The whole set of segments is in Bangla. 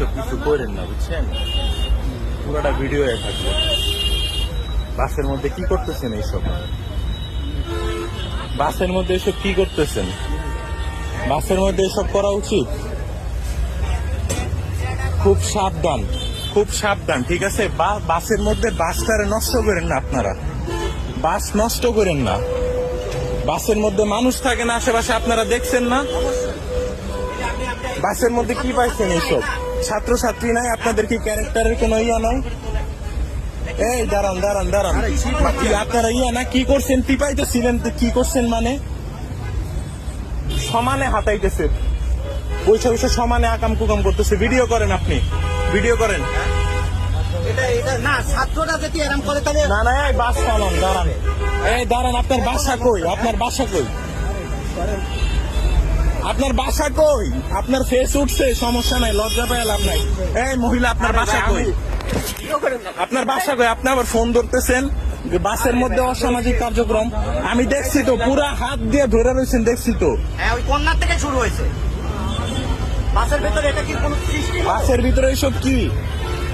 এইসব কিছু করেন না, বুঝছেন? পুরোটা ভিডিও থাকবে। বাসের মধ্যে কি করতেছেন এইসব? বাসের মধ্যে এসব কি করতেছেন? বাসের মধ্যে এসব করা উচিত? খুব সাবধান, খুব সাবধান, ঠিক আছে? বাসের মধ্যে বাসটারে নষ্ট করেন না আপনারা, বাস নষ্ট করেন না। বাসের মধ্যে মানুষ থাকে না আশেপাশে, আপনারা দেখছেন না? বাসের মধ্যে কি পাইছেন এইসব? ছাত্রছাত্রী নাই? আপনাদের কি ক্যারেক্টারের কোনো ইয়া নাই? এই দাঁড়ান দাঁড়ান দাঁড়ান, আপনারা ইয়া না কি করছেন? টিপাইতেছিলেন, কি করছেন মানে? সমানে হাতাইতেছে, বৈশা বৈশা সমানে আকাম কুকাম করতেছে। ভিডিও করেন, আপনি ভিডিও করেন। না ছাত্ররা যদি এরকম করে তাহলে না না, এই বাস থামান, দাঁড়ান, এই দাঁড়ান। আপনার বাসা কই? আপনার বাসা কই? আপনার বাসা কই? আপনার ফেস উঠছে, সমস্যা নাই, লজ্জা পায় লাভ নাই। এই মহিলা, আপনার বাসা কই? আপনার বাসা কই? আপনি আবার ফোন ধরতেছেন যে বাসের মধ্যে অসামাজিক কার্যক্রম। আমি দেখছি তো, পুরা হাত দিয়ে ধরে রয়েছেন, দেখছি তো। হ্যাঁ, ওই কন্যার থেকে শুরু হয়েছে। বাসের ভিতরে এটা কি কোনো সৃষ্টি? বাসের ভিতরে এসব কি?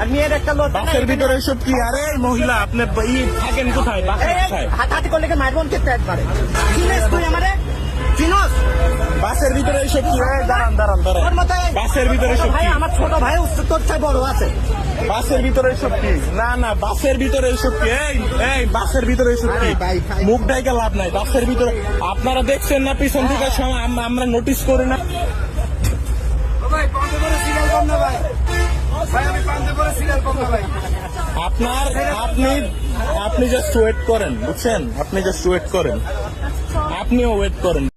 আর মেয়ের একটা লোক বাসের ভিতরে এসব কি? আরে মহিলা, আপনি থাকেন কোথায়? বাসা কোথায়? হাতাহাতি করলে কি মায়ের বোনকে পেট পারে? চিনিস তুই আমারে? চিনস? বাসের ভিতরে এসব কি? এই দাঁড়ান দাঁড়ান তোর দাঁড়ান, মতো বাসের ভিতরে এসব ভাই, কি? আমার ছোট ভাই তোর চাই বড় আছে। বাসের ভিতরে এসব কি? না না, বাসের ভিতরে এসব কি? এই বাসের ভিতরে এসব কি? মুখ ঢাকা লাভ নাই। বাসের ভিতরে আপনারা দেখছেন না পিছন থেকে, আমরা নোটিস করি না? আপনার আপনি জাস্ট ওয়েট করেন, বুঝছেন? আপনি জাস্ট ওয়েট করেন, আপনিও ওয়েট করেন।